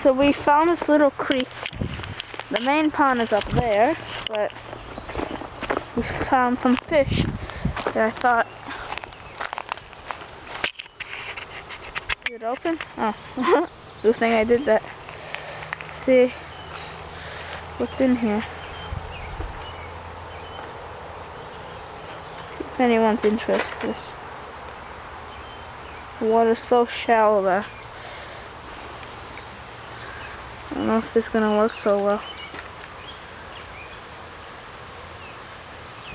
So we found this little creek. The main pond is up there, but we found some fish that I thought... Is it open? Oh, good thing I did that. See what's in here. If anyone's interested. The water's so shallow there. I don't know if this is gonna work so well.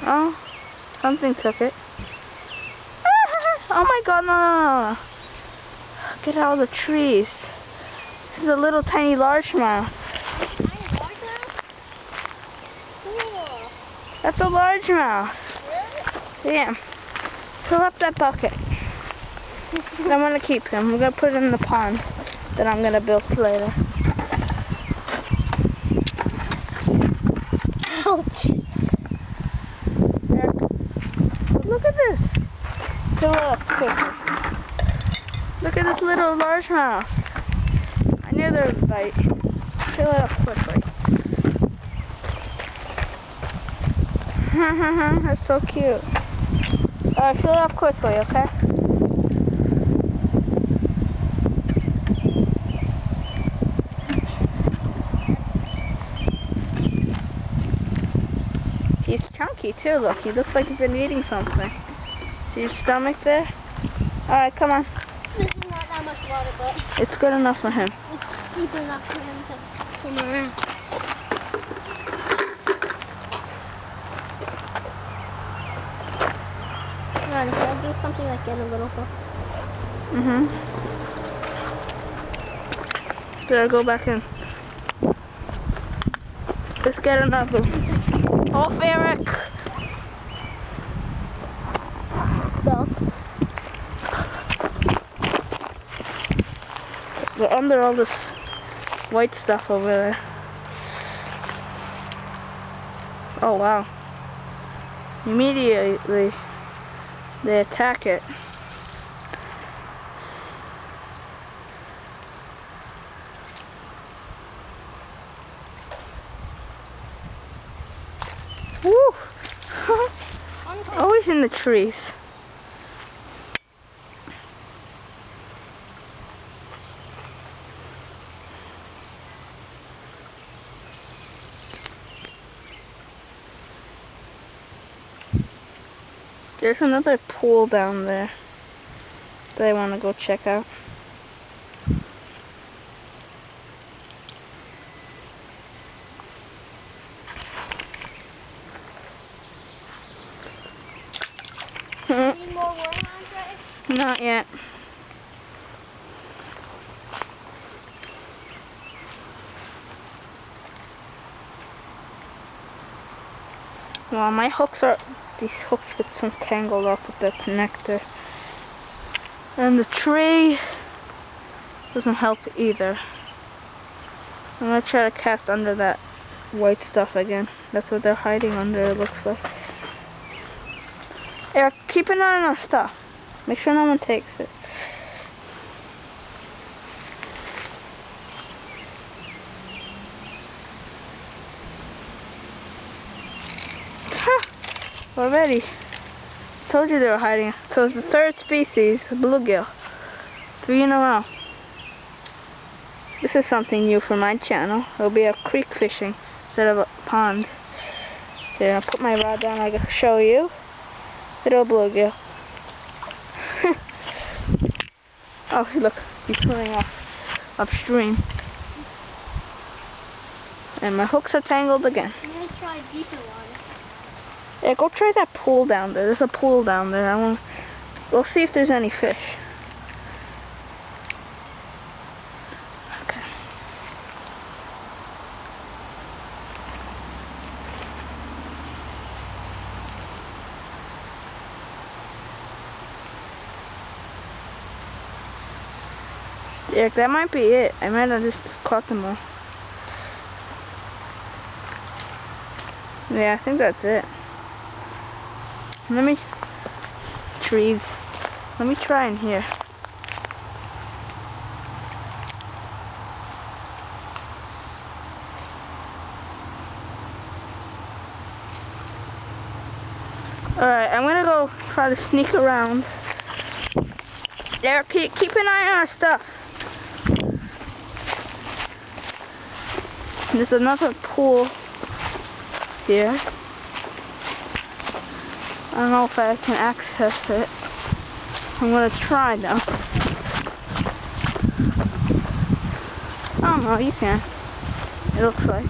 Oh, something took it. Oh my god, no. Get out of the trees. This is a little tiny largemouth. Cool. That's a largemouth. Really? Damn. Fill up that bucket. I'm gonna keep him. I'm gonna put him in the pond that I'm gonna build later. Ouch. There. Look at this. Fill it up quickly. Look at this little largemouth. I knew there was a bite. Fill it up quickly. That's so cute. Alright, fill it up quickly, okay? He's chunky too, look. He looks like he's been eating something. See his stomach there? Alright, come on. This is not that much water, but It's good enough for him. it's deep enough for him to swim around. Alright, should I do something like get a little hook? Better go back in. Let's get another. Oh, Eric! Go. We're under all this white stuff over there. Oh wow. Immediately they attack it. Woo! Always in the trees. There's another pool down there that I want to go check out. Need more worm on, Not yet. Well, my hooks are... These hooks get so tangled up with the connector. And the tree doesn't help either. I'm gonna try to cast under that white stuff again. That's what they're hiding under, it looks like. Eric, keep an eye on our stuff. Make sure no one takes it. Already. Told you they were hiding. So it's the third species, bluegill. 3 in a row. This is something new for my channel. It'll be a creek fishing instead of a pond. There, I'll put my rod down. I can show you. Little bluegill. Oh, look, he's swimming off upstream. And my hooks are tangled again. I'm gonna try deeper water. Yeah, go try that pool down there. There's a pool down there. We'll see if there's any fish. Okay. Yeah, that might be it. I might have just caught them all. Yeah, I think that's it. Let me... Trees. Let me try in here. Alright, I'm gonna go try to sneak around. There, keep an eye on our stuff. There's another pool here. I don't know if I can access it. I'm gonna try though. I don't know, you can. It looks like.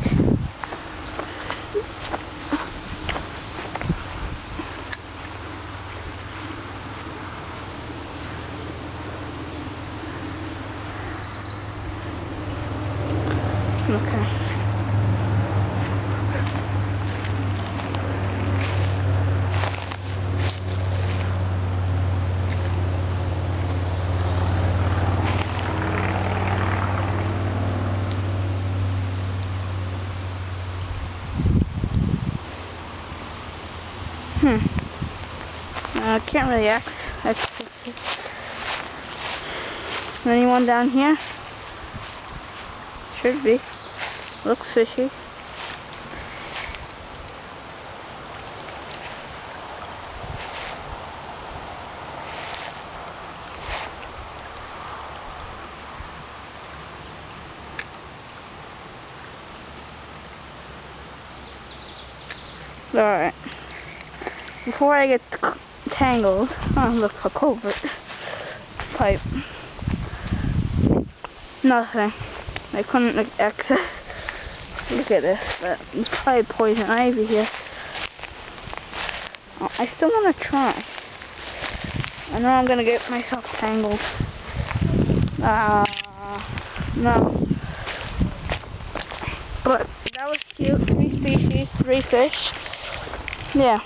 Okay. I can't really access it. Anyone down here? Should be. Looks fishy. Alright. Before I get tangled, oh look, a culvert pipe. Nothing. I couldn't access. Look at this. But there's probably poison ivy here. Oh, I still want to try. I know I'm gonna get myself tangled. No. But that was cute. 3 species, 3 fish. Yeah.